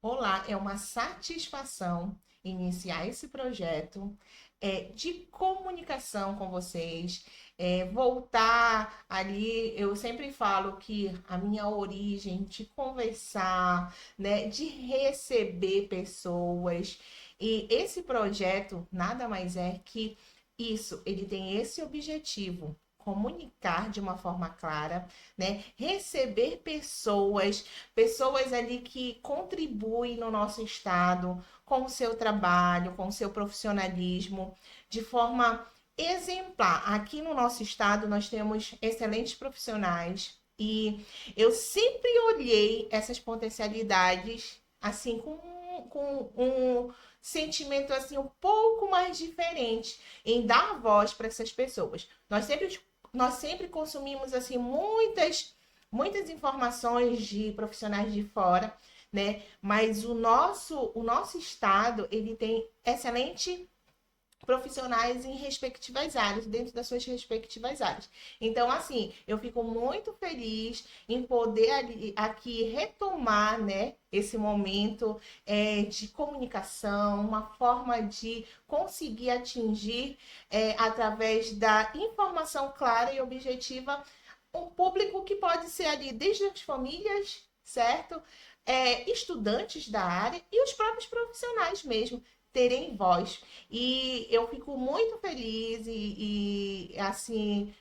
Olá, é uma satisfação iniciar esse projeto de comunicação com vocês, voltar ali. Eu sempre falo que a minha origem de conversar, né, de receber pessoas, e esse projeto nada mais é que isso, ele tem esse objetivo. Comunicar de uma forma clara, né? Receber pessoas ali que contribuem no nosso estado com o seu trabalho, com o seu profissionalismo, de forma exemplar. Aqui no nosso estado nós temos excelentes profissionais e eu sempre olhei essas potencialidades assim com um sentimento assim um pouco mais diferente em dar voz para essas pessoas. Nós sempre consumimos assim muitas informações de profissionais de fora, né? Mas o nosso estado, ele tem excelente profissionais em respectivas áreas, dentro das suas respectivas áreas. Então, assim, eu fico muito feliz em poder aqui retomar, né, esse momento de comunicação, uma forma de conseguir atingir, através da informação clara e objetiva, um público que pode ser ali desde as famílias, certo? Estudantes da área e os próprios profissionais mesmo terem voz. E eu fico muito feliz assim,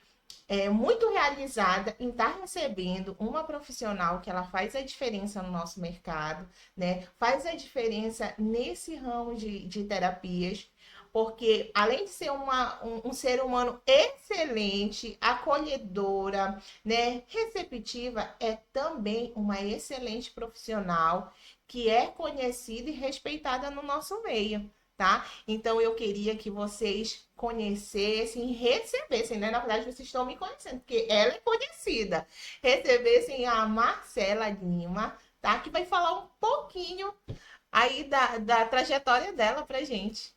muito realizada em estar recebendo uma profissional que ela faz a diferença no nosso mercado, né? Faz a diferença nesse ramo de terapias, porque além de ser um ser humano excelente, acolhedora, né, receptiva, é também uma excelente profissional que é conhecida e respeitada no nosso meio. Tá? Então eu queria que vocês conhecessem, recebessem, né? Na verdade, vocês estão me conhecendo, porque ela é conhecida. Recebessem a Marcela Lima, tá? Que vai falar um pouquinho aí da trajetória dela pra gente.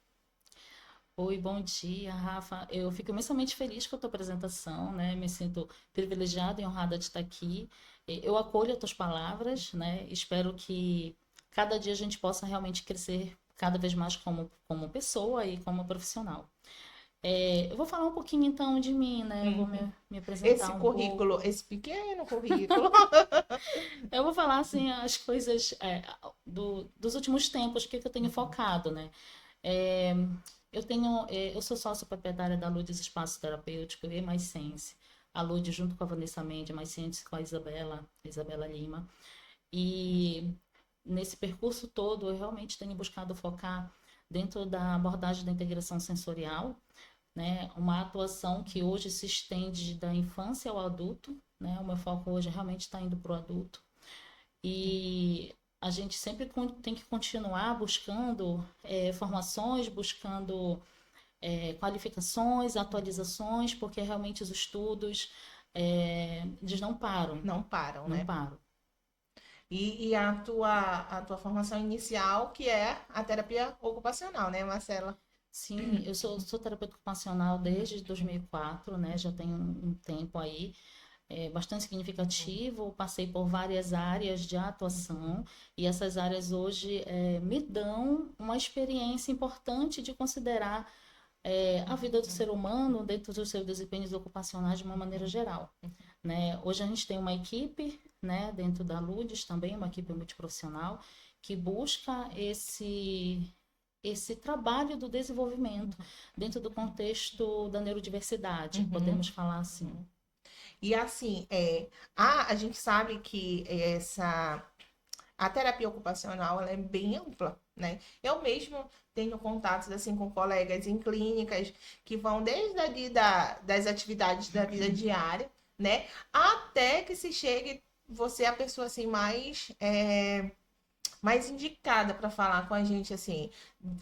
Oi, bom dia, Rafa. Eu fico imensamente feliz com a tua apresentação, né? Me sinto privilegiada e honrada de estar aqui. Eu acolho as tuas palavras, né? Espero que cada dia a gente possa realmente crescer cada vez mais como pessoa e como profissional. Eu vou falar um pouquinho então de mim, né? Eu vou Uhum. me apresentar Esse um pouco. currículo, esse pequeno currículo. Eu vou falar assim as coisas dos últimos tempos, o que eu tenho Uhum. focado, né? É, eu sou sócia proprietária da Ludes Espaço Terapêutico e Mais Sense. A Ludes junto com a Vanessa Mendes, Mais Sense com a Isabela Lima. E nesse percurso todo, eu realmente tenho buscado focar dentro da abordagem da integração sensorial, né? Uma atuação que hoje se estende da infância ao adulto, né? O meu foco hoje realmente está indo para o adulto. E a gente sempre tem que continuar buscando formações, buscando qualificações, atualizações, porque realmente os estudos eles não param, Não param, não né? param. E a tua formação inicial, que é a terapia ocupacional, né, Marcela? Sim, eu sou terapeuta ocupacional desde 2004, né? Já tenho um tempo aí bastante significativo. Passei por várias áreas de atuação e essas áreas hoje me dão uma experiência importante de considerar a vida do ser humano dentro dos seus desempenhos ocupacionais de uma maneira geral, né? Hoje a gente tem uma equipe, né, dentro da Ludes também, uma equipe multiprofissional que busca esse trabalho do desenvolvimento dentro do contexto da neurodiversidade, Uhum, podemos falar assim. uhum. E assim, a gente sabe que a terapia ocupacional ela é bem ampla, né? Eu mesmo tenho contatos assim com colegas em clínicas que vão desde ali das atividades da vida diária, né? Até que se chegue você é a pessoa assim mais indicada para falar com a gente assim,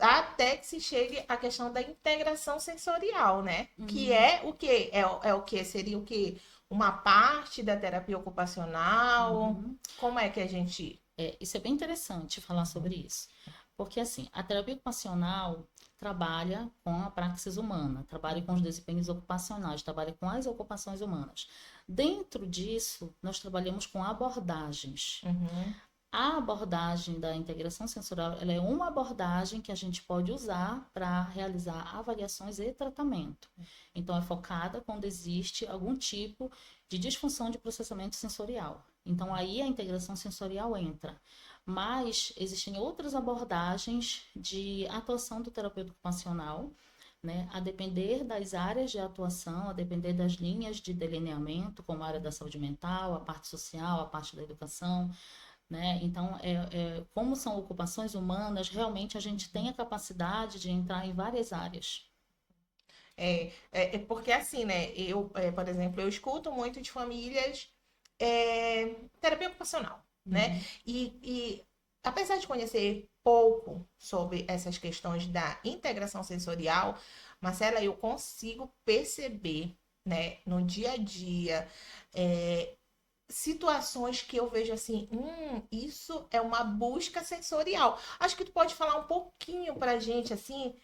até que se chegue a questão da integração sensorial, né? Que Uhum, é o que é o que seria o que uma parte da terapia ocupacional. uhum. Como é que a gente. Isso é bem interessante falar sobre isso, porque assim, a terapia ocupacional trabalha com a praxis humana, trabalha com os desempenhos ocupacionais, trabalha com as ocupações humanas. Dentro disso, nós trabalhamos com abordagens. Uhum, A abordagem da integração sensorial, ela é uma abordagem que a gente pode usar para realizar avaliações e tratamento. Então, é focada quando existe algum tipo de disfunção de processamento sensorial. Então, aí a integração sensorial entra. Mas existem outras abordagens de atuação do terapeuta ocupacional, né, a depender das áreas de atuação, a depender das linhas de delineamento, como a área da saúde mental, a parte social, a parte da educação, né? Então, como são ocupações humanas, realmente a gente tem a capacidade de entrar em várias áreas. É porque assim, né? Por exemplo, eu escuto muito de famílias terapia ocupacional, né? Uhum. E apesar de conhecer pouco sobre essas questões da integração sensorial, Marcela, eu consigo perceber, né, no dia a dia, é, situações que eu vejo assim, isso é uma busca sensorial. Acho que tu pode falar um pouquinho pra gente, assim,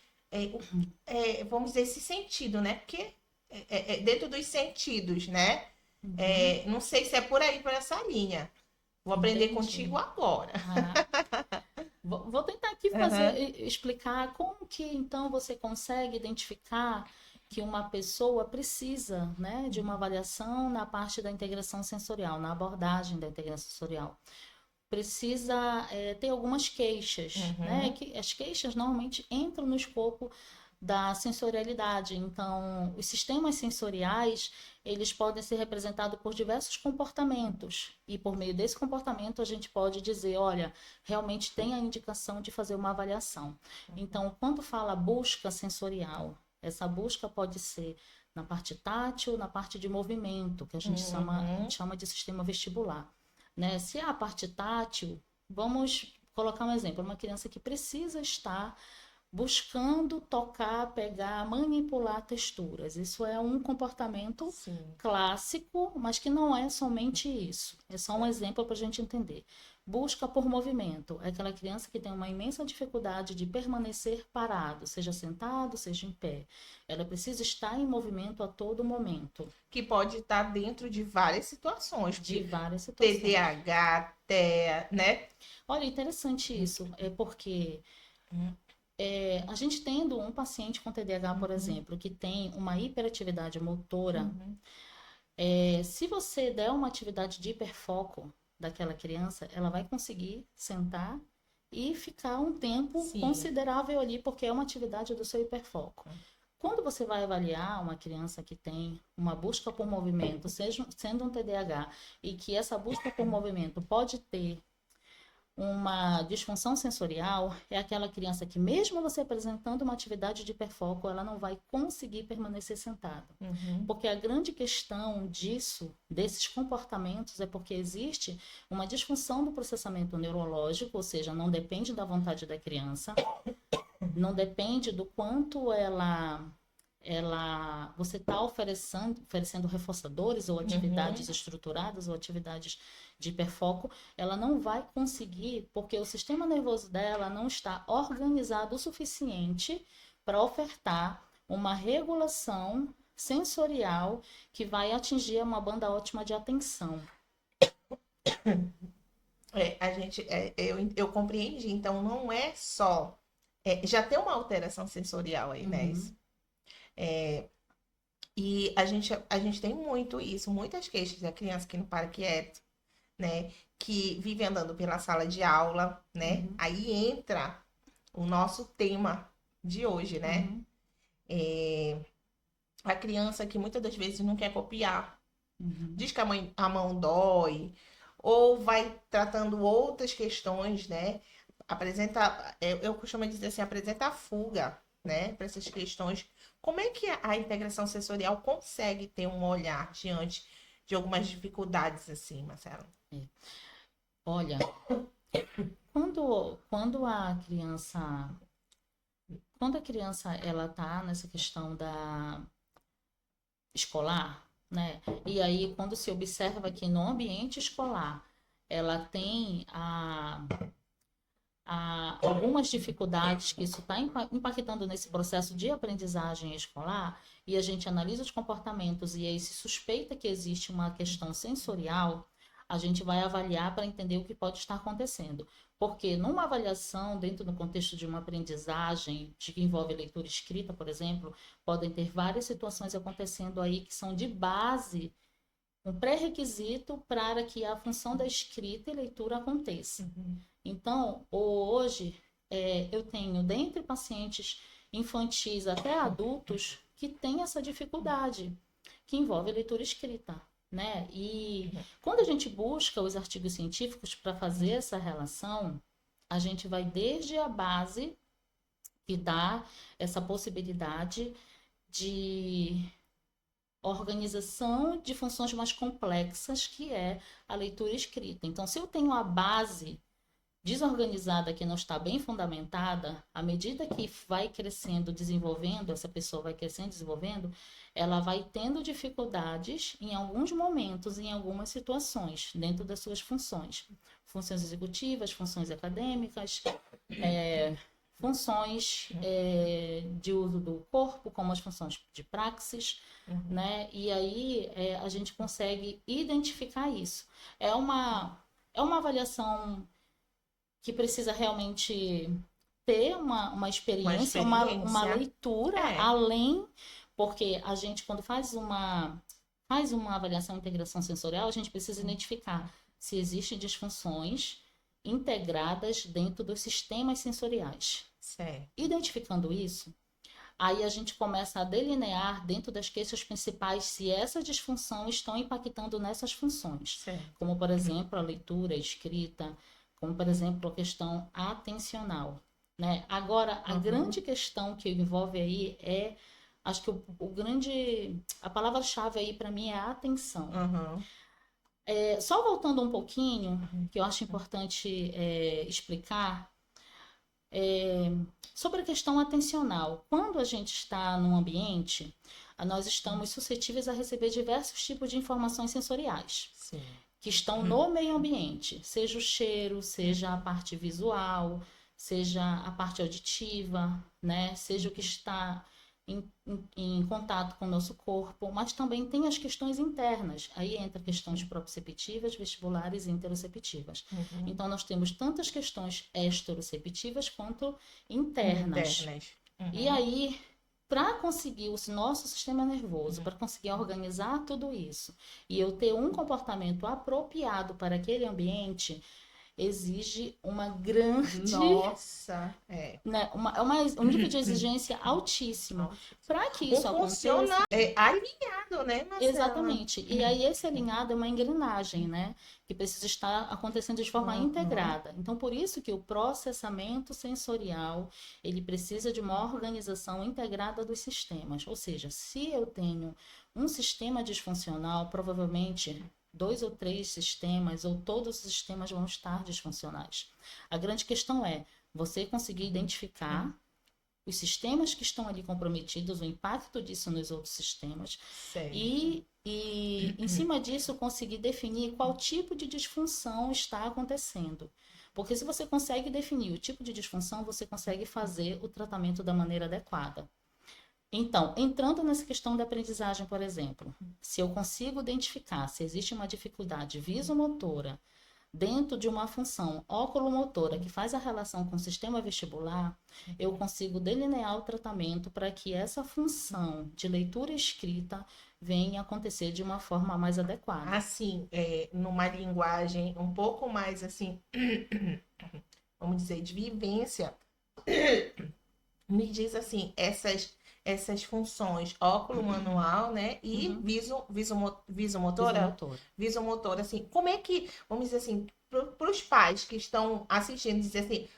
vamos dizer, esse sentido, né? Porque é dentro dos sentidos, né? Uhum. Não sei se é por aí, por essa linha. Vou aprender Entendi. contigo agora. Ah, vou tentar aqui Aham. explicar como que então você consegue identificar que uma pessoa precisa, né, de uma avaliação na parte da integração sensorial, na abordagem da integração sensorial. Precisa ter algumas queixas, né? Uhum. Que as queixas normalmente entram no escopo da sensorialidade. Então, os sistemas sensoriais, eles podem ser representados por diversos comportamentos. E por meio desse comportamento, a gente pode dizer, olha, realmente tem a indicação de fazer uma avaliação. Então, quando fala busca sensorial, essa busca pode ser na parte tátil, na parte de movimento, que a gente Uhum. chama de sistema vestibular, né? Se é a parte tátil, vamos colocar um exemplo, uma criança que precisa estar buscando tocar, pegar, manipular texturas. Isso é um comportamento Sim. clássico, mas que não é somente isso. É só um exemplo para a gente entender. Busca por movimento. É aquela criança que tem uma imensa dificuldade de permanecer parado, seja sentado, seja em pé. Ela precisa estar em movimento a todo momento, Que pode estar dentro de várias situações, de porque várias situações. TDAH, TEA, né? Olha, interessante isso, é porque a gente tendo um paciente com TDAH, por Uhum. exemplo, que tem uma hiperatividade motora, Uhum. se você der uma atividade de hiperfoco daquela criança, ela vai conseguir sentar e ficar um tempo Sim. considerável ali, porque é uma atividade do seu hiperfoco. Quando você vai avaliar uma criança que tem uma busca por movimento, seja, sendo um TDAH, e que essa busca por movimento pode ter uma disfunção sensorial, é aquela criança que, mesmo você apresentando uma atividade de hiperfoco, ela não vai conseguir permanecer sentada. Uhum. Porque a grande questão disso, desses comportamentos, é porque existe uma disfunção do processamento neurológico, ou seja, não depende da vontade da criança, não depende do quanto você está oferecendo reforçadores ou atividades Uhum. estruturadas ou atividades de hiperfoco, ela não vai conseguir, porque o sistema nervoso dela não está organizado o suficiente para ofertar uma regulação sensorial que vai atingir uma banda ótima de atenção. Eu compreendi, então não é só. Já tem uma alteração sensorial aí, né? Uhum, E a gente tem muito isso, muitas queixas da criança que não para quieto, né? Que vive andando pela sala de aula, né? uhum, Aí entra o nosso tema de hoje, né? uhum, A criança que muitas das vezes não quer copiar, uhum, diz que a mão dói, ou vai tratando outras questões, né? Eu costumo dizer assim, apresenta a fuga, né? Para essas questões. Como é que a integração sensorial consegue ter um olhar diante de algumas dificuldades assim, Marcelo? é. Olha, quando a criança ela tá nessa questão da escolar, né? E aí quando se observa que no ambiente escolar ela tem algumas dificuldades que isso está impactando nesse processo de aprendizagem escolar, e a gente analisa os comportamentos e aí se suspeita que existe uma questão sensorial, a gente vai avaliar para entender o que pode estar acontecendo. Porque numa avaliação, dentro do contexto de uma aprendizagem que envolve leitura e escrita, por exemplo, podem ter várias situações acontecendo aí que são de base, um pré-requisito para que a função da escrita e leitura aconteça. Então, hoje, eu tenho, dentre pacientes infantis até adultos, que têm essa dificuldade, que envolve leitura e escrita, né? E quando a gente busca os artigos científicos para fazer essa relação, a gente vai desde a base, que dá essa possibilidade de organização de funções mais complexas, que é a leitura e escrita. Então, se eu tenho a base desorganizada, que não está bem fundamentada, à medida que vai crescendo, desenvolvendo, essa pessoa vai crescendo, desenvolvendo, ela vai tendo dificuldades em alguns momentos, em algumas situações, dentro das suas funções. Funções executivas, funções acadêmicas, funções de uso do corpo, como as funções de praxis, né? E aí a gente consegue identificar isso. É uma avaliação que precisa realmente ter uma experiência, uma leitura além, porque a gente, quando faz uma avaliação de integração sensorial, a gente precisa identificar se existem disfunções integradas dentro dos sistemas sensoriais. Certo. Identificando isso, aí a gente começa a delinear dentro das queixas principais se essa disfunção estão impactando nessas funções. Certo. Como, por exemplo, a leitura, a escrita, como, por exemplo, a questão atencional, né? Agora, a grande questão que envolve aí acho que a palavra-chave aí para mim é a atenção. Só voltando um pouquinho, que eu acho importante explicar, sobre a questão atencional. Quando a gente está num ambiente, nós estamos suscetíveis a receber diversos tipos de informações sensoriais. Sim. Que estão no meio ambiente, seja o cheiro, seja a parte visual, seja a parte auditiva, né? Seja o que está em contato com o nosso corpo, mas também tem as questões internas. Aí entra questões proprioceptivas, vestibulares e interoceptivas. Então, nós temos tanto as questões exteroceptivas quanto internas. E aí, para conseguir o nosso sistema nervoso, para conseguir organizar tudo isso, e eu ter um comportamento apropriado para aquele ambiente, exige uma grande... Nossa, né, um nível de exigência altíssimo. Para que isso aconteça... alinhado, né, Marcela? Exatamente. E aí esse alinhado é uma engrenagem, né? Que precisa estar acontecendo de forma integrada. Então, por isso que o processamento sensorial, ele precisa de uma organização integrada dos sistemas. Ou seja, se eu tenho um sistema disfuncional, provavelmente 2 ou 3 sistemas, ou todos os sistemas vão estar disfuncionais. A grande questão é você conseguir identificar os sistemas que estão ali comprometidos, o impacto disso nos outros sistemas, e em cima disso conseguir definir qual tipo de disfunção está acontecendo. Porque se você consegue definir o tipo de disfunção, você consegue fazer o tratamento da maneira adequada. Então, entrando nessa questão da aprendizagem, por exemplo, se eu consigo identificar se existe uma dificuldade visomotora dentro de uma função oculomotora que faz a relação com o sistema vestibular, eu consigo delinear o tratamento para que essa função de leitura e escrita venha acontecer de uma forma mais adequada. Assim, numa linguagem um pouco mais assim, vamos dizer, de vivência, me diz assim, essas funções óculo-manual, né, e visomotora, assim, como é que, vamos dizer assim, para os pais que estão assistindo, dizer assim,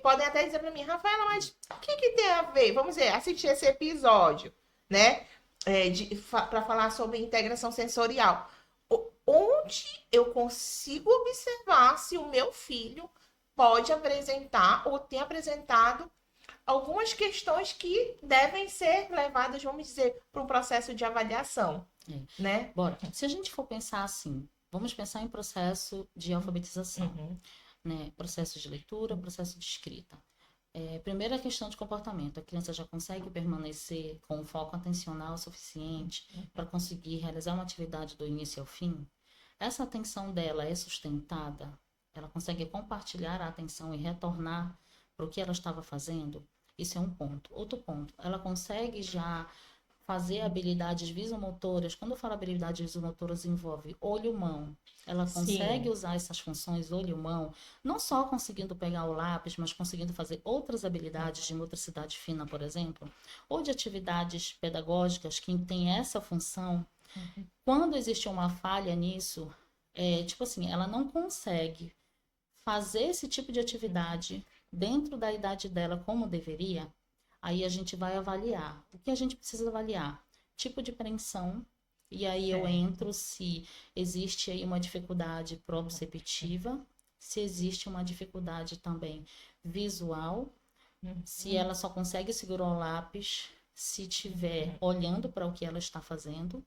podem até dizer para mim, Rafaela, mas o que tem a ver, vamos dizer, assistir esse episódio, né, para falar sobre integração sensorial, onde eu consigo observar se o meu filho pode apresentar ou tem apresentado algumas questões que devem ser levadas, vamos dizer, para um processo de avaliação, né? Bora. Se a gente for pensar assim, vamos pensar em processo de alfabetização, né? Processo de leitura, processo de escrita. Primeira questão de comportamento. A criança já consegue permanecer com um foco atencional suficiente para conseguir realizar uma atividade do início ao fim? essa atenção dela é sustentada, ela consegue compartilhar a atenção e retornar para o que ela estava fazendo, isso é um ponto. Outro ponto, ela consegue já fazer habilidades visomotoras. Quando eu falo habilidades visomotoras, envolve olho-mão. Ela consegue Sim. usar essas funções olho-mão, não só conseguindo pegar o lápis, mas conseguindo fazer outras habilidades de motricidade fina, por exemplo, ou de atividades pedagógicas que têm essa função. Uhum. Quando existe uma falha nisso, tipo assim, ela não consegue fazer esse tipo de atividade dentro da idade dela como deveria, aí a gente vai avaliar. O que a gente precisa avaliar? Tipo de preensão, e aí eu Certo. entro se existe aí uma dificuldade proprioceptiva, se existe uma dificuldade também visual, se Uhum. ela só consegue segurar o lápis se tiver olhando para o que ela está fazendo.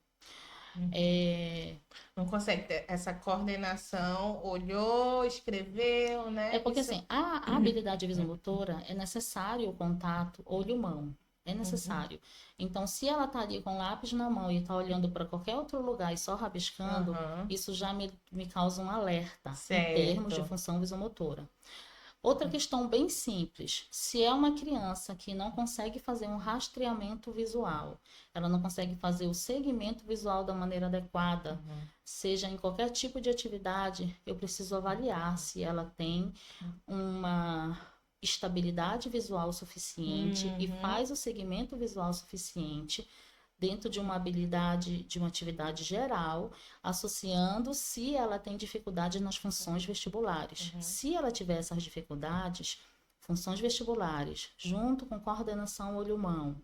Uhum. É, Não consegue ter essa coordenação, olhou, escreveu, É né? porque Isso. assim, a habilidade visomotora é necessário o contato olho-mão. É Uhum. necessário. Então, se ela tá ali com o lápis na mão e tá olhando para qualquer outro lugar e só rabiscando, Aham. isso já me causa um alerta em termos de Certo. função visomotora. Outra questão bem simples: se é uma criança que não consegue fazer um rastreamento visual, ela não consegue fazer o segmento visual da maneira adequada, Uhum. seja em qualquer tipo de atividade, eu preciso avaliar se ela tem uma estabilidade visual suficiente e Uhum. faz o segmento visual suficiente dentro de uma habilidade, de uma atividade geral, associando se ela tem dificuldade nas funções vestibulares. Uhum. Se ela tiver essas dificuldades, funções vestibulares, junto com coordenação olho-mão,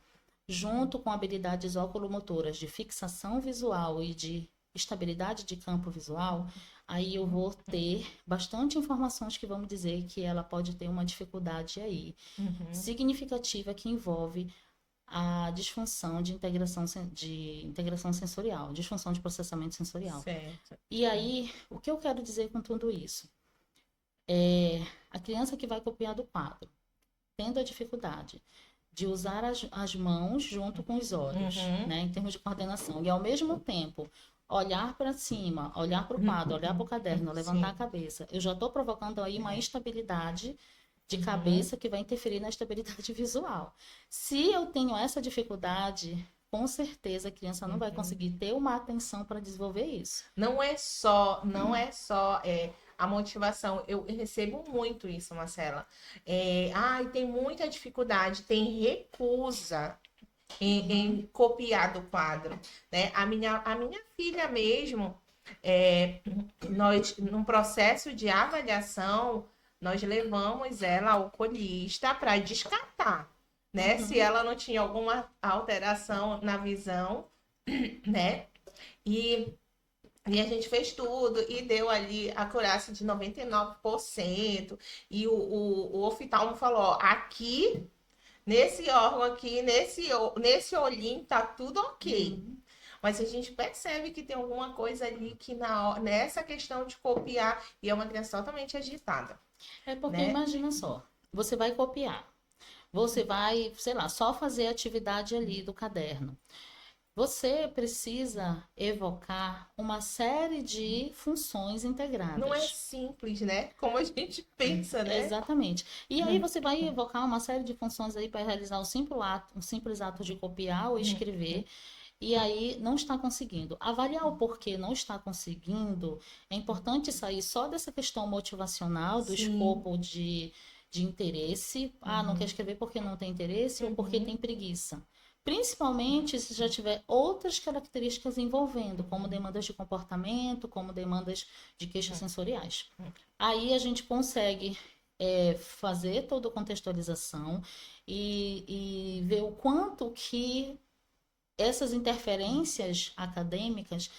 junto com habilidades oculomotoras de fixação visual e de estabilidade de campo visual, aí eu vou ter bastante informações que vão me dizer que ela pode ter uma dificuldade aí Uhum. significativa que envolve a disfunção de integração sensorial, disfunção de processamento sensorial. Certo. E aí, o que eu quero dizer com tudo isso? É a criança que vai copiar do quadro, tendo a dificuldade de usar as mãos junto com os olhos, Uhum. né, em termos de coordenação, e ao mesmo tempo olhar para cima, olhar para o quadro, olhar para o caderno, levantar a Sim. cabeça, eu já estou provocando aí uma instabilidade de Uhum. cabeça que vai interferir na estabilidade visual. Se eu tenho essa dificuldade, com certeza a criança não vai Uhum. conseguir ter uma atenção para desenvolver isso. Não é só a motivação. Eu recebo muito isso, Marcela. Ai, tem muita dificuldade, tem recusa em Uhum, copiar do quadro, né? A minha filha mesmo, é, nós, num processo de avaliação, nós levamos ela ao oculista para descartar, né? Se uhum, ela não tinha alguma alteração na visão, né? E e a gente fez tudo e deu ali a acurácia de 99%. E o oftalmo falou: ó, aqui, nesse órgão aqui, nesse olhinho, tá tudo ok. uhum. Mas a gente percebe que tem alguma coisa ali que nessa questão de copiar, e é uma criança totalmente agitada, É porque né? imagina só, você vai copiar, você vai, sei lá, só fazer a atividade ali do caderno. Você precisa evocar uma série de funções Não é integradas. simples, né? Como a gente pensa, né? Exatamente. E aí você vai evocar uma série de funções aí para realizar um simples ato de copiar ou escrever, e aí não está conseguindo. Avaliar o porquê não está conseguindo, é importante sair só dessa questão motivacional, do Sim. escopo de interesse. Ah, não quer Uhum. escrever porque não tem interesse ou porque Uhum. tem preguiça. Principalmente se já tiver outras características envolvendo, como demandas de comportamento, como demandas de queixas sensoriais. Aí a gente consegue fazer toda a contextualização e ver o quanto que essas interferências acadêmicas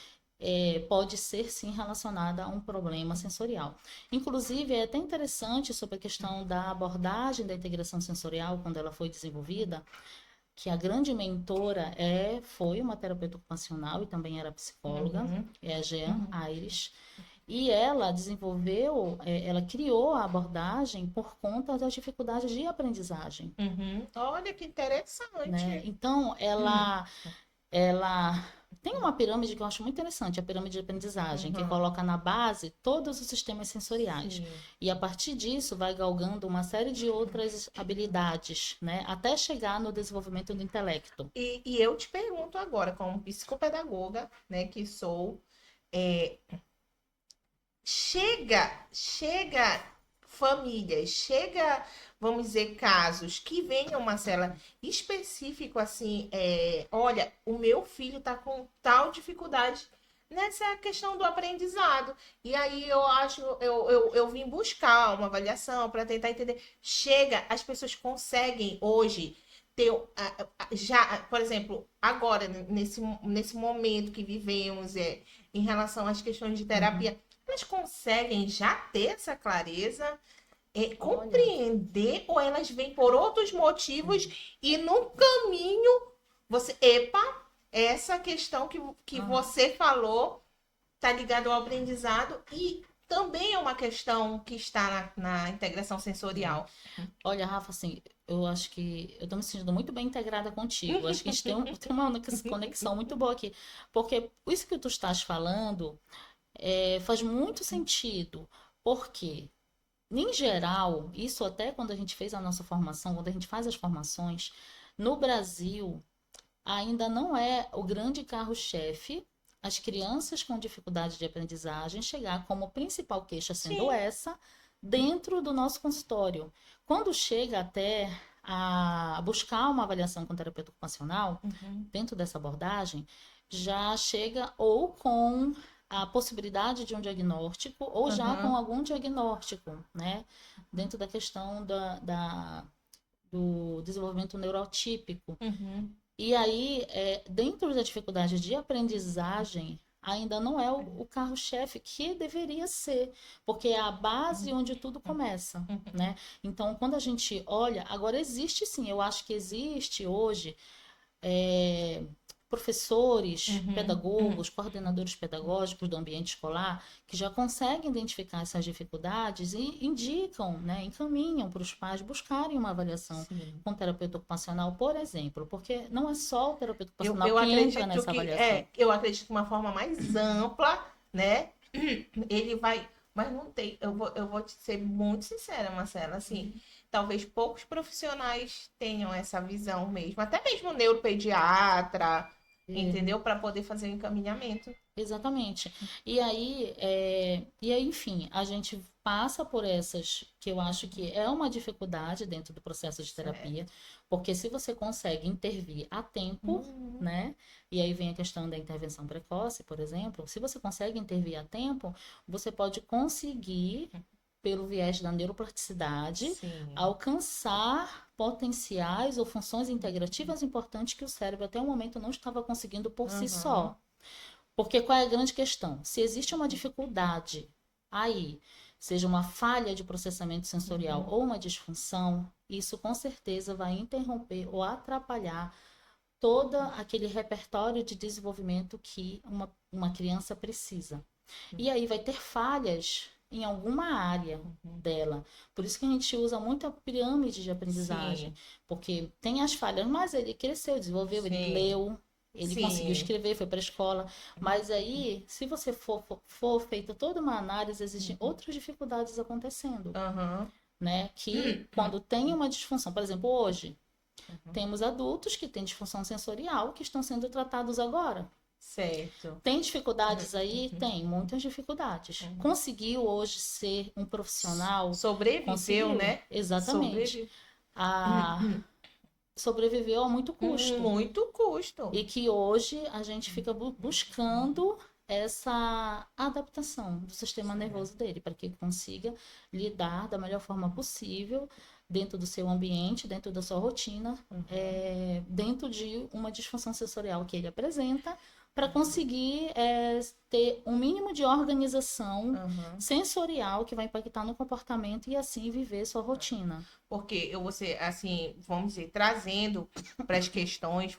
pode ser sim relacionada a um problema sensorial. Inclusive, é até interessante sobre a questão da abordagem da integração sensorial, quando ela foi desenvolvida, que a grande mentora foi uma terapeuta ocupacional e também era psicóloga, Uhum. é a Jean Aires, e ela desenvolveu, ela criou a abordagem por conta das dificuldades de aprendizagem, Uhum. Olha que né? interessante. Então, ela Tem uma pirâmide que eu acho muito interessante, a pirâmide de aprendizagem, que Uhum. coloca na base todos os sistemas sensoriais. Sim. E a partir disso vai galgando uma série de outras habilidades, né? Até chegar no desenvolvimento do intelecto. E eu te pergunto agora, como psicopedagoga, né, que sou, é, chega famílias, chega, vamos dizer, casos que venham, Marcela, específico assim, olha, o meu filho tá com tal dificuldade nessa questão do aprendizado. E aí eu acho, eu vim buscar uma avaliação para tentar entender. Chega, as pessoas conseguem hoje ter já, por exemplo, agora, nesse momento que vivemos, em relação às questões de Uhum. terapia, elas conseguem já ter essa clareza, Olha, compreender, ou elas vêm por outros motivos e no caminho você, epa, essa questão que ah, você falou está ligada ao aprendizado e também é uma questão que está na integração sim. sensorial. Olha, Rafa, assim, eu acho que eu tô me sentindo muito bem integrada contigo. Acho que a gente tem uma conexão muito boa aqui. Porque isso que tu estás falando faz muito sentido. Porque em geral, isso até quando a gente fez a nossa formação, quando a gente faz as formações, no Brasil ainda não é o grande carro-chefe as crianças com dificuldade de aprendizagem chegar como principal queixa sendo Sim. essa dentro do nosso consultório. Quando chega até a buscar uma avaliação com terapeuta ocupacional, Uhum. dentro dessa abordagem, já chega ou com a possibilidade de um diagnóstico ou já com Uhum. algum diagnóstico, né? Dentro da questão do desenvolvimento neurotípico. Uhum. E aí, dentro da dificuldade de aprendizagem, ainda não é o carro-chefe que deveria ser, porque é a base onde tudo começa, Uhum. né? Então, quando a gente olha, agora existe sim, eu acho que existe hoje é, professores, Uhum. pedagogos, coordenadores pedagógicos do ambiente escolar que já conseguem identificar essas dificuldades e indicam, né, encaminham para os pais buscarem uma avaliação Sim. com terapeuta ocupacional, por exemplo, porque não é só o terapeuta Eu, ocupacional eu que entra acredito nessa que avaliação. eu acredito que uma forma mais ampla, né? Ele vai, mas não tem. Eu vou te ser muito sincera, Marcela. Assim, talvez poucos profissionais tenham essa visão mesmo, até mesmo o neuropediatra, É, entendeu? Para poder fazer o encaminhamento. exatamente. Enfim, a gente passa por essas que eu acho que é uma dificuldade dentro do processo de terapia, Certo. porque se você consegue intervir a tempo, Uhum. né? E aí vem a questão da intervenção precoce, por exemplo. Se você consegue intervir a tempo, você pode conseguir, pelo viés da neuroplasticidade, Sim. alcançar potenciais ou funções integrativas importantes que o cérebro até o momento não estava conseguindo por si Uhum. só. Porque qual é a grande questão? Se existe uma dificuldade aí, seja uma falha de processamento sensorial Uhum. ou uma disfunção, isso com certeza vai interromper ou atrapalhar todo aquele repertório de desenvolvimento que uma criança precisa. E aí vai ter falhas em alguma área Uhum. dela. Por isso que a gente usa muito a pirâmide de aprendizagem, Sim. porque tem as falhas, mas ele cresceu, desenvolveu, ele Sim. leu, ele conseguiu Sim. escrever, foi para a escola. Mas aí, se você for feita toda uma análise, existem outras dificuldades acontecendo, Uhum. né? Que quando tem uma disfunção, por exemplo, hoje, temos adultos que têm disfunção sensorial que estão sendo tratados agora. Certo. Tem dificuldades aí? Tem, muitas dificuldades. Conseguiu hoje ser um profissional? Sobreviveu, Conseguiu, né? exatamente. Sobreviveu. A... Sobreviveu a muito Com custo. muito custo. E que hoje a gente fica buscando essa adaptação do sistema nervoso dele, para que ele consiga lidar da melhor forma possível dentro do seu ambiente, dentro da sua rotina, dentro de uma disfunção sensorial que ele apresenta, para conseguir ter um mínimo de organização Uhum. sensorial que vai impactar no comportamento e assim viver sua rotina. Porque eu vou ser, assim, vamos dizer, trazendo para as questões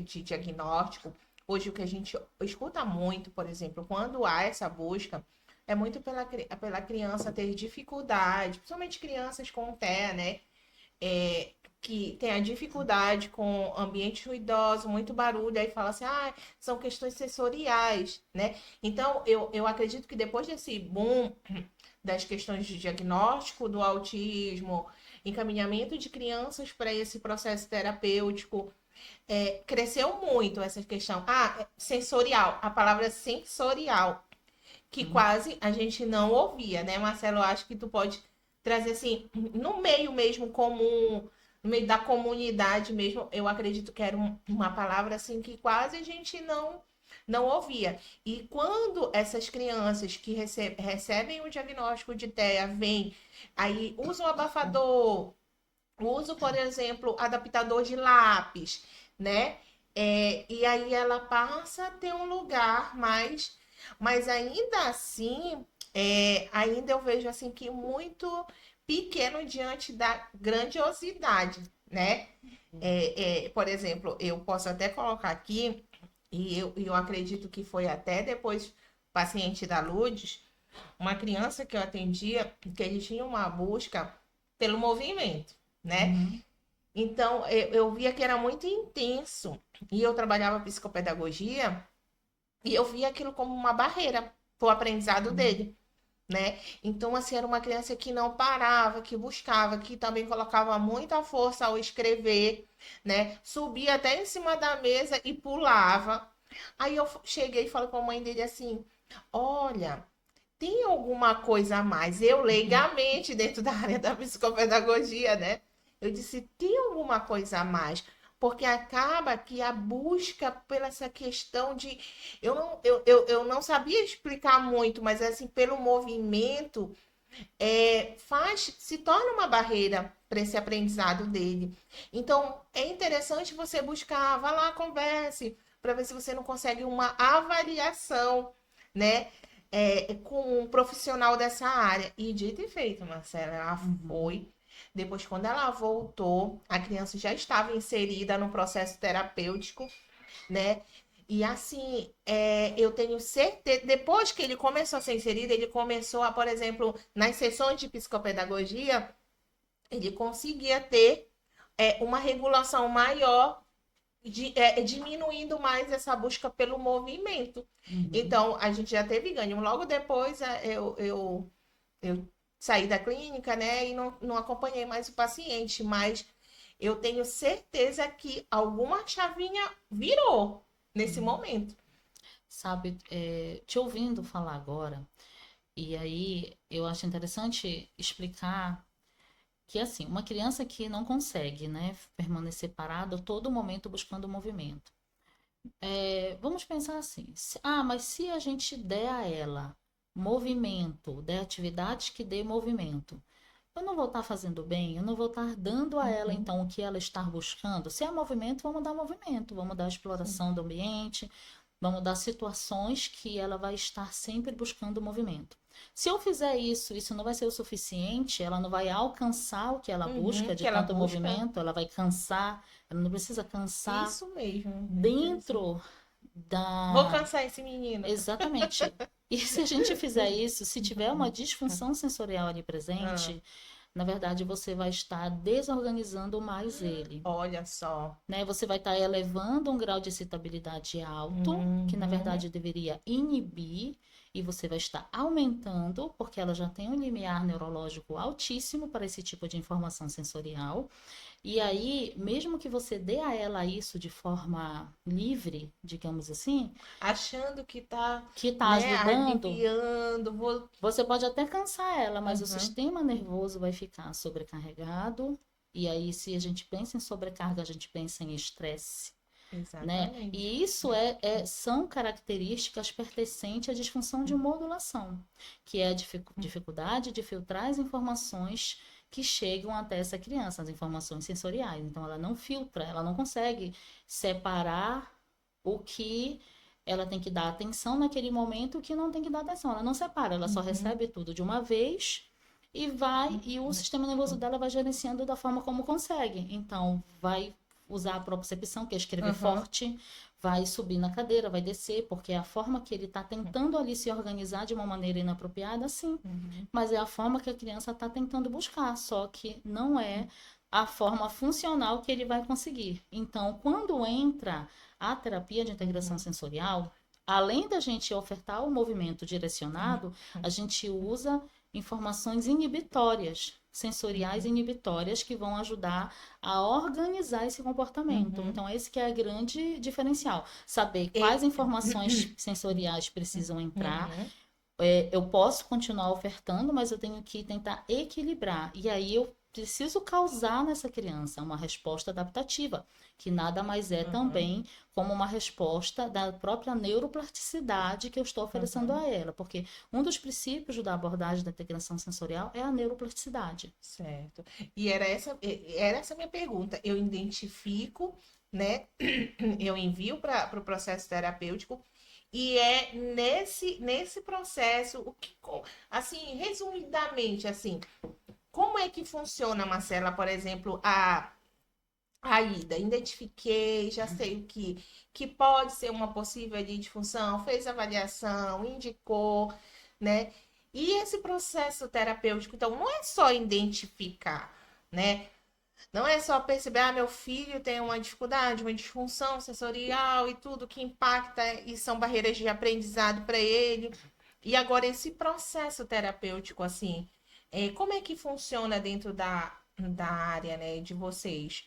de diagnóstico, hoje o que a gente escuta muito, por exemplo, quando há essa busca, é muito pela criança ter dificuldade, principalmente crianças com TEA, né? que tem a dificuldade com ambiente ruidoso, muito barulho, aí fala assim, ah, são questões sensoriais, né? Então, eu acredito que depois desse boom das questões de diagnóstico do autismo, encaminhamento de crianças para esse processo terapêutico, cresceu muito essa questão. Ah, sensorial, a palavra sensorial, que quase a gente não ouvia, né, Marcelo? Eu acho que tu pode trazer assim, no meio mesmo comum, no meio da comunidade mesmo, eu acredito que era uma palavra assim que quase a gente não ouvia. E quando essas crianças que recebem o diagnóstico de TEA vêm, aí usam abafador, usam, por exemplo, adaptador de lápis, né? E aí ela passa a ter um lugar mais, mas ainda assim, ainda eu vejo assim que muito pequeno diante da grandiosidade, né? Por exemplo, eu posso até colocar aqui, e eu acredito que foi até depois paciente da Lourdes, uma criança que eu atendia, que ele tinha uma busca pelo movimento, né? Uhum. Então, eu via que era muito intenso. E eu trabalhava psicopedagogia e eu via aquilo como uma barreira para o aprendizado dele, né? Então, assim, era uma criança que não parava, que buscava, que também colocava muita força ao escrever, né? Subia até em cima da mesa e pulava. Aí eu cheguei e falei para a mãe dele assim: Olha, tem alguma coisa a mais? Eu, leigamente, dentro da área da psicopedagogia, né? Eu disse, tem alguma coisa a mais? Porque acaba que a busca pela essa questão de. Eu não sabia explicar muito, mas assim, pelo movimento, se torna uma barreira para esse aprendizado dele. Então, é interessante você buscar, vá lá, converse, para ver se você não consegue uma avaliação, né? Com um profissional dessa área. E dito e feito, Marcela, ela foi. Depois, quando ela voltou, a criança já estava inserida no processo terapêutico, né? E assim, eu tenho certeza, depois que ele começou a ser inserido, ele começou a, por exemplo, nas sessões de psicopedagogia, ele conseguia ter uma regulação maior, diminuindo mais essa busca pelo movimento. Uhum. Então, a gente já teve ganho. Logo depois, eu saí da clínica, né, e não acompanhei mais o paciente, mas eu tenho certeza que alguma chavinha virou nesse Uhum. momento. Sabe, te ouvindo falar agora, e aí eu acho interessante explicar que, assim, uma criança que não consegue, né, permanecer parada a todo momento buscando movimento. Vamos pensar assim, mas se a gente der a ela movimento, der atividades que dê movimento, eu não vou estar fazendo bem, eu não vou estar dando a ela, Uhum, então, o que ela está buscando. Se é movimento, vamos dar sim. exploração do ambiente, vamos dar situações que ela vai estar sempre buscando movimento. Se eu fizer isso, isso não vai ser o suficiente, ela não vai alcançar o que ela busca Uhum, de que ela tanto busca. movimento, ela vai cansar, ela não precisa cansar Isso mesmo. É interessante. dentro Vou da. cansar esse menino. Exatamente. E se a gente fizer isso, se tiver uma disfunção sensorial ali Ah, presente, na verdade você vai estar desorganizando mais ele, olha só. né? Você vai estar elevando um grau de excitabilidade alto, que na Uhum, verdade deveria inibir, e você vai estar aumentando, porque ela já tem um limiar neurológico altíssimo para esse tipo de informação sensorial. E aí, mesmo que você dê a ela isso de forma livre, digamos assim, achando que tá, que está né, ajudando, aliviando, vou. você pode até cansar ela, mas o Uhum, sistema nervoso vai ficar sobrecarregado. E aí, se a gente pensa em sobrecarga, a gente pensa em estresse, né? exatamente. E isso são características pertencentes à disfunção de modulação, que é a dificuldade de filtrar as informações que chegam até essa criança, as informações sensoriais. Então, ela não filtra, ela não consegue separar o que ela tem que dar atenção naquele momento e o que não tem que dar atenção. Ela não separa, ela só Uhum, recebe tudo de uma vez e vai, e o sistema nervoso dela vai gerenciando da forma como consegue. Então, vai usar a propriocepção, que é escrever uhum, forte, vai subir na cadeira, vai descer, porque é a forma que ele está tentando ali se organizar de uma maneira inapropriada, sim. uhum. Mas é a forma que a criança está tentando buscar, só que não é a forma funcional que ele vai conseguir. Então, quando entra a terapia de integração sensorial, além da gente ofertar o movimento direcionado, a gente usa informações inibitórias, sensoriais inibitórias, que vão ajudar a organizar esse comportamento. Então, esse que é o grande diferencial. Saber quais informações sensoriais precisam entrar. Eu posso continuar ofertando, mas eu tenho que tentar equilibrar. E aí eu preciso causar nessa criança uma resposta adaptativa, que nada mais é também como uma resposta da própria neuroplasticidade que eu estou oferecendo a ela. Porque um dos princípios da abordagem da integração sensorial é a neuroplasticidade. Certo. E era essa minha pergunta. Eu identifico, né? Eu envio para o processo terapêutico. E é nesse processo, assim, resumidamente, assim, como é que funciona, Marcela, por exemplo, a ida? Identifiquei, já sei que pode ser uma possível ali disfunção, fez avaliação, indicou, né? E esse processo terapêutico, então, não é só identificar, né? Não é só perceber, meu filho tem uma dificuldade, uma disfunção sensorial e tudo que impacta e são barreiras de aprendizado para ele. E agora, esse processo terapêutico, assim, como é que funciona dentro da área, né, de vocês?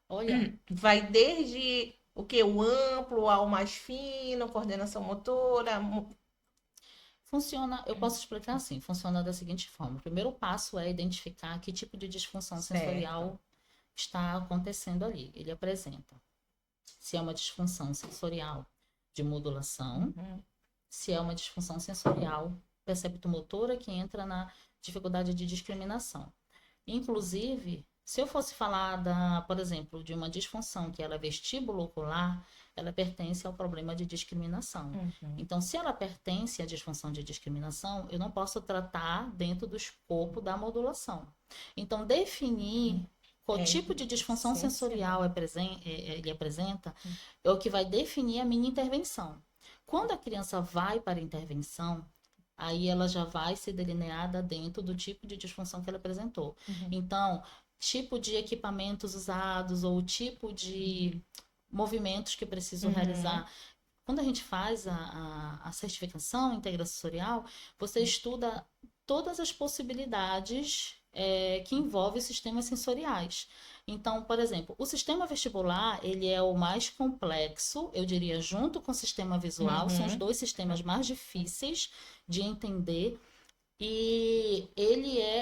Olha, Vai desde o que? O amplo ao mais fino, coordenação motora. funciona, eu posso explicar assim, funciona da seguinte forma. O primeiro passo é identificar que tipo de disfunção Certo. sensorial está acontecendo ali. Ele apresenta se é uma disfunção sensorial de modulação, Uhum. se é uma disfunção sensorial perceptomotora que entra na dificuldade de discriminação. Inclusive, se eu fosse falar por exemplo, de uma disfunção que ela é vestibulo-ocular, ela pertence ao problema de discriminação. Uhum. Então, se ela pertence à disfunção de discriminação, eu não posso tratar dentro do escopo da modulação. Então, definir qual É tipo de disfunção sensorial essencial. ele apresenta é o que vai definir a minha intervenção. Quando a criança vai para a intervenção, aí ela já vai ser delineada dentro do tipo de disfunção que ela apresentou. Então, tipo de equipamentos usados ou tipo de movimentos que eu preciso Uhum. realizar. Quando a gente faz a certificação integrasensorial, você estuda todas as possibilidades que envolvem sistemas sensoriais. Então, por exemplo, o sistema vestibular, ele é o mais complexo, eu diria, junto com o sistema visual, são os Uhum. dois sistemas mais difíceis de entender e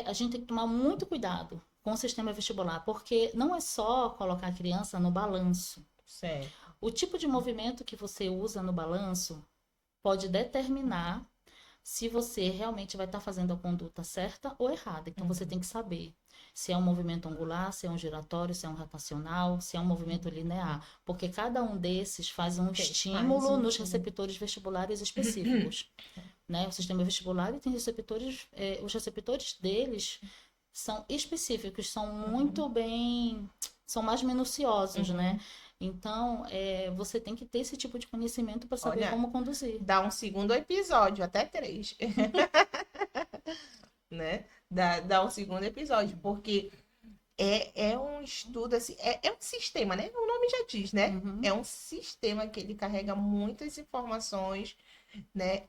a gente tem que tomar muito cuidado com o sistema vestibular, porque não é só colocar a criança no balanço. Certo. O tipo de movimento que você usa no balanço pode determinar se você realmente vai estar fazendo a conduta certa ou errada. Então você tem que saber se é um movimento angular, se é um giratório, se é um rotacional, se é um movimento linear, porque cada um desses faz um Faz estímulo um. nos receptores vestibulares específicos, né? O sistema vestibular tem receptores, os receptores deles são específicos, são muito bem, são mais minuciosos, né? Uhum. Então, você tem que ter esse tipo de conhecimento para saber Olha, como conduzir. dá um segundo episódio, até três, né? Dá um segundo episódio, porque é um estudo, assim, é um sistema, né? O nome já diz, né? É Uhum. um sistema que ele carrega muitas informações, né?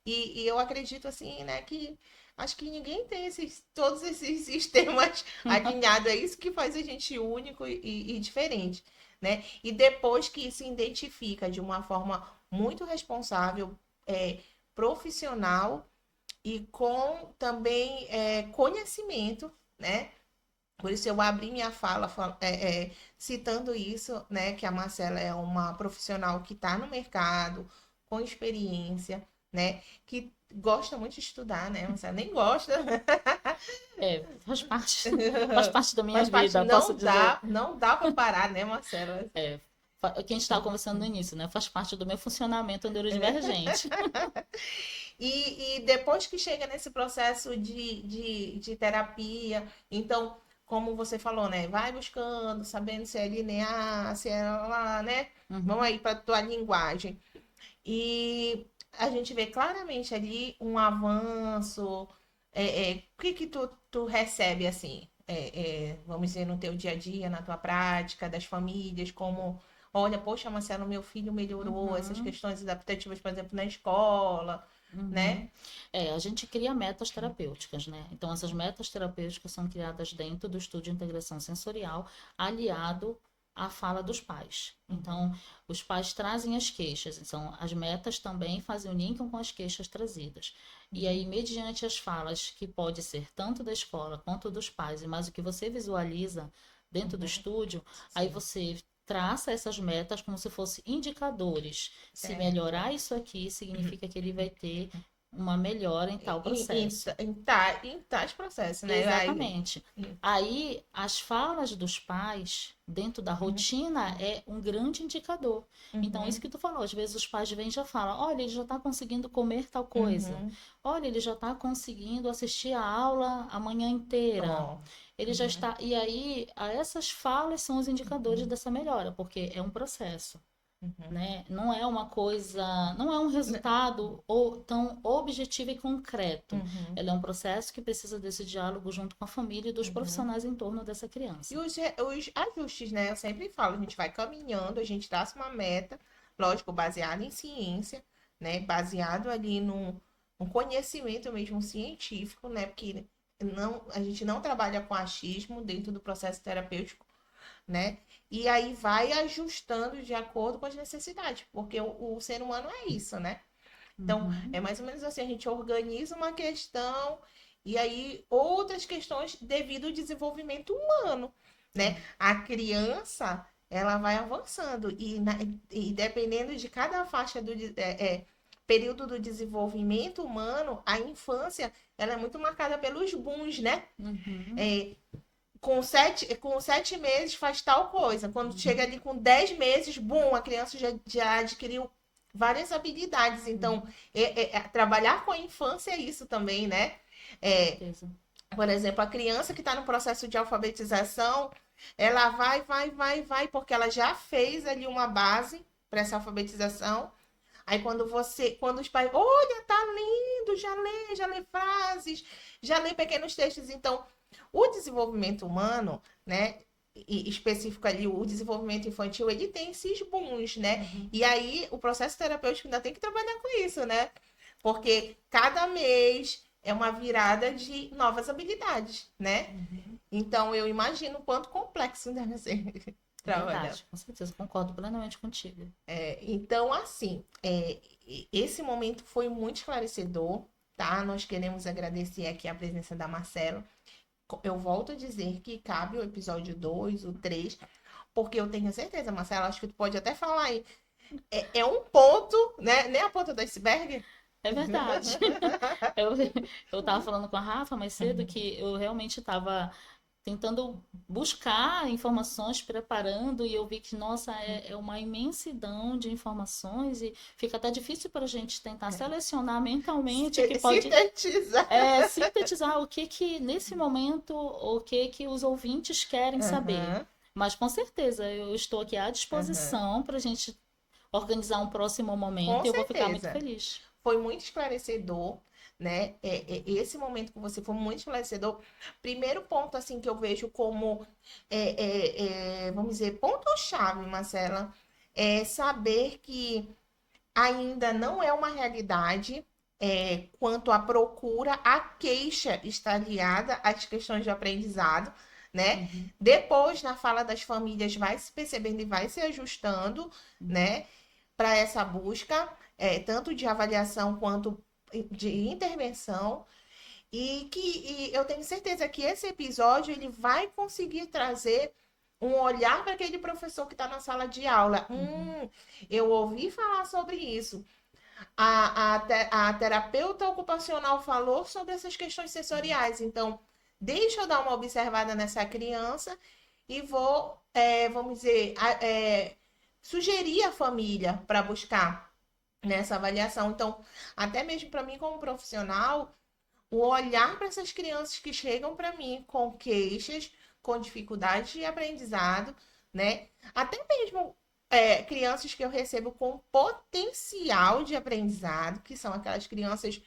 E eu acredito, assim, né, que acho que ninguém tem todos esses sistemas alinhados. É isso que faz a gente único e diferente, né? E depois que se identifica de uma forma muito responsável, profissional e com também conhecimento, né? Por isso eu abri minha fala citando isso, né? Que a Marcela é uma profissional que está no mercado, com experiência, né? Que gosta muito de estudar, né? Marcela nem gosta, Faz parte, faz parte da minha faz parte, vida, posso dizer. não dá para parar, né, Marcela? É, quem estava conversando no início, né? Faz parte do meu funcionamento neurodivergente. E depois que chega nesse processo de terapia, então, como você falou, né? Vai buscando, sabendo se é linear, se é lá, né? Vamos Uhum. aí para tua linguagem. E a gente vê claramente ali um avanço. O que que tu recebe assim? vamos dizer, no teu dia a dia, na tua prática, das famílias, como, olha, poxa, Marcelo, meu filho melhorou, essas Uhum, questões adaptativas, por exemplo, na escola, né? uhum. A gente cria metas terapêuticas, né? Então, essas metas terapêuticas são criadas dentro do estudo de integração sensorial, aliado à fala dos pais. Uhum, Então, os pais trazem as queixas, então as metas também fazem o link com as queixas trazidas. E uhum, aí, mediante as falas, que pode ser tanto da escola quanto dos pais, mas o que você visualiza dentro do uhum. estúdio, aí Sim, você traça essas metas como se fossem indicadores. Se certo. melhorar isso aqui, significa que ele vai ter uma melhora em tal Em, processo. em tais processos, né? Aí, Exatamente. Aí, as falas dos pais dentro da uhum, rotina é um grande indicador. Então, isso uhum, que tu falou, às vezes os pais vêm e já falam, olha, ele já está conseguindo comer tal coisa. uhum. Olha, ele já está conseguindo assistir a aula a manhã inteira. Ó, Ele já uhum, está. E aí, essas falas são os indicadores uhum, dessa melhora, porque é um processo, uhum. né? Não é uma coisa, não é um Né? resultado ou tão objetivo e concreto. Uhum, Ela é um processo que precisa desse diálogo junto com a família e dos uhum. profissionais em torno dessa E criança. os ajustes, né? Eu sempre falo, a gente vai caminhando, a gente traça uma meta, lógico, baseada em ciência, né? Baseado ali num conhecimento mesmo científico, né? Porque não, a gente não trabalha com achismo dentro do processo terapêutico, né? E aí vai ajustando de acordo com as necessidades, porque o ser humano é isso, né? Então, é Uhum, mais ou menos assim, a gente organiza uma questão e aí outras questões devido ao desenvolvimento humano, né? A criança, ela vai avançando e dependendo de cada faixa período do desenvolvimento humano, a infância, ela é muito marcada pelos booms, né? uhum, É, com 7 meses faz tal coisa. Quando chega uhum, ali com 10 meses, bum, a criança já adquiriu várias habilidades. Então, uhum, trabalhar com a infância é isso também, né? com É, certeza. por exemplo, a criança que está no processo de alfabetização, ela vai, porque ela já fez ali uma base para essa alfabetização. Aí quando os pais, olha, tá lindo, já lê frases, já lê pequenos textos. Então, o desenvolvimento humano, né, e específico ali, o desenvolvimento infantil, ele tem esses booms, né? Uhum, E aí o processo terapêutico ainda tem que trabalhar com isso, né? Porque cada mês é uma virada de novas habilidades, né? uhum. Então eu imagino o quanto complexo deve ser trabalhar. Verdade, com certeza, concordo plenamente contigo. Então, assim, esse momento foi muito esclarecedor, tá? Nós queremos agradecer aqui a presença da Marcela. Eu volto a dizer que cabe o episódio 2, o 3, porque eu tenho certeza, Marcela, acho que tu pode até falar aí. É um ponto, né? Nem a ponta do iceberg. É verdade. Eu, eu tava falando com a Rafa mais cedo que eu realmente estava tentando buscar informações, preparando, e eu vi que, nossa, é uma imensidão de informações e fica até difícil para a gente tentar selecionar mentalmente o que pode Sintetiza. sintetizar o que que, nesse momento, o que que os ouvintes querem saber. Aham, Mas com certeza eu estou aqui à aham. disposição para a gente organizar um próximo momento Com e eu vou ficar muito certeza. feliz. Foi muito esclarecedor, né? Esse momento com você foi muito esclarecedor. Primeiro ponto, assim, que eu vejo como, vamos dizer, ponto-chave, Marcela, é saber que ainda não é uma realidade quanto à procura, a queixa está aliada às questões de aprendizado, né? Uhum, Depois, na fala das famílias, vai se percebendo e vai se ajustando, uhum, né? Para essa busca, tanto de avaliação quanto de intervenção. E eu tenho certeza que esse episódio ele vai conseguir trazer um olhar para aquele professor que está na sala de aula. uhum, Eu ouvi falar sobre isso. A terapeuta ocupacional falou sobre essas questões sensoriais. Então, deixa eu dar uma observada nessa criança e vou, vamos dizer, sugerir a família para buscar nessa avaliação. Então, até mesmo para mim, como profissional, o olhar para essas crianças que chegam para mim com queixas, com dificuldade de aprendizado, né? Até mesmo crianças que eu recebo com potencial de aprendizado, que são aquelas crianças.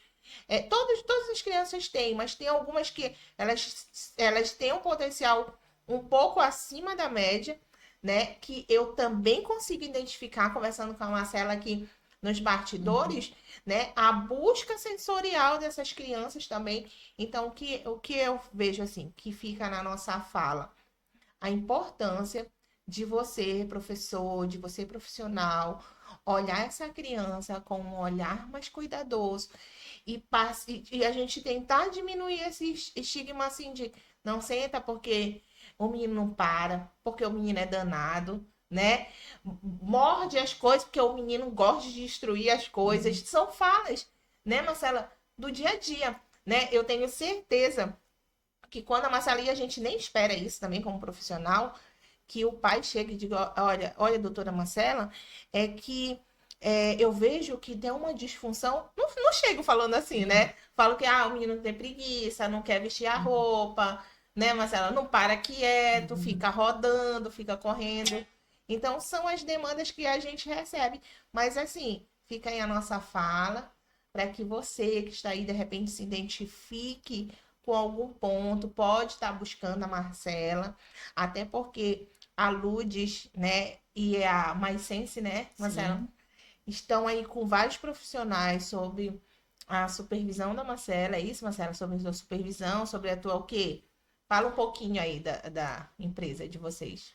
Todas as crianças têm, mas tem algumas que elas têm um potencial um pouco acima da média, né? Que eu também consigo identificar, conversando com a Marcela aqui nos bastidores, né? A busca sensorial dessas crianças também. Então, o que eu vejo assim, que fica na nossa fala, a importância de você, professor, de você, profissional, olhar essa criança com um olhar mais cuidadoso e a gente tentar diminuir esse estigma assim de não senta porque o menino não para, porque o menino é danado, né? Morde as coisas porque o menino gosta de destruir as coisas. São falas, né, Marcela, do dia a dia, né? Eu tenho certeza que quando a Marcela e a gente nem espera isso também como profissional, que o pai chega e diga, olha, doutora Marcela, é que eu vejo que tem uma disfunção. Não chego falando assim, né? Falo que o menino tem preguiça, não quer vestir a roupa, né, Marcela? Não para quieto, fica rodando, fica correndo. Então, são as demandas que a gente recebe. Mas, assim, fica aí a nossa fala, para que você que está aí, de repente, se identifique com algum ponto, pode estar buscando a Marcela, até porque a Ludes, né, e a MySense, né, Marcela, Sim. estão aí com vários profissionais sobre a supervisão da Marcela. É isso, Marcela? Sobre a supervisão, sobre a tua o quê? Fala um pouquinho aí da empresa de vocês.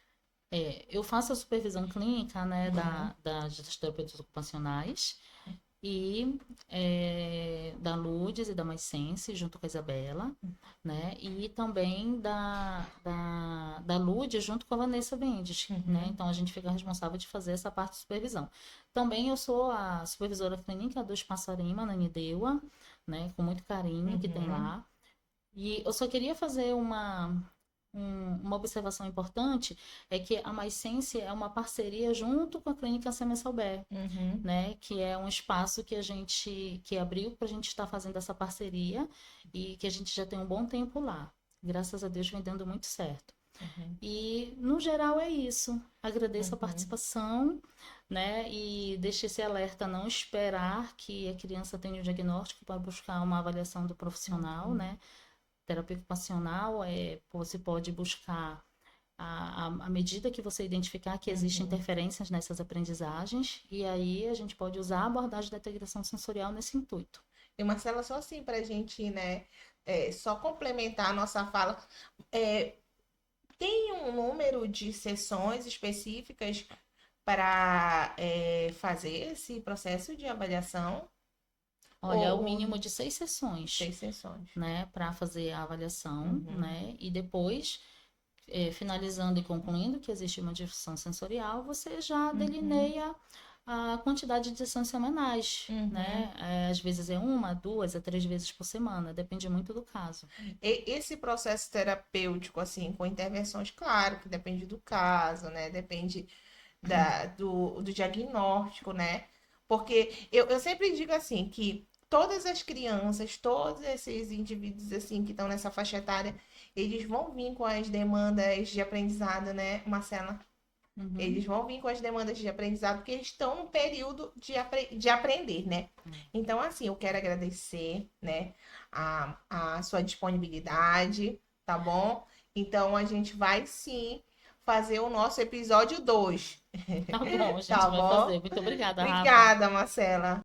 Eu faço a supervisão clínica, né, Uhum, das terapeutas ocupacionais e da Ludes e da MySense, junto com a Isabela, né, e também da Ludes junto com a Vanessa Mendes, né, uhum, então a gente fica responsável de fazer essa parte de supervisão. Também eu sou a supervisora clínica do Espaço Arima, na Nideua, né, com muito carinho que tem uhum, lá. E eu só queria fazer uma observação importante, é que a MySense é uma parceria junto com a Clínica Seme Salber, uhum, né? Que é um espaço que a gente que abriu para a gente estar fazendo essa parceria e que a gente já tem um bom tempo lá. Graças a Deus vem dando muito certo. uhum, E no geral é isso. Agradeço a uhum, participação, né? E deixe esse alerta não esperar que a criança tenha o diagnóstico para buscar uma avaliação do profissional, uhum, né? Terapia ocupacional você pode buscar à medida que você identificar que existem uhum. interferências nessas aprendizagens, e aí a gente pode usar a abordagem da integração sensorial nesse intuito. E Marcela, só assim para a gente, né, só complementar a nossa fala, é, tem um número de sessões específicas para fazer esse processo de avaliação Olha, é o ou mínimo de 6 sessões, 6 sessões? né, para fazer a avaliação, Uhum, né, e depois, finalizando e concluindo que existe uma disfunção sensorial, você já uhum, delineia a quantidade de sessões semanais, uhum. né? Às vezes é uma, duas, a 3 vezes por semana, depende muito do caso. Esse processo terapêutico, assim, com intervenções, claro, que depende do caso, né? Depende do diagnóstico, né? Porque eu sempre digo assim que todas as crianças, todos esses indivíduos assim que estão nessa faixa etária, eles vão vir com as demandas de aprendizado, né, Marcela? Uhum. Eles vão vir com as demandas de aprendizado porque eles estão no período de aprender, né? Então, assim, eu quero agradecer, né, a sua disponibilidade, tá bom? Então, a gente vai sim fazer o nosso episódio 2, Tá bom, a tá gente vai bom? fazer. Muito obrigada, Rafa. Obrigada, Marcela.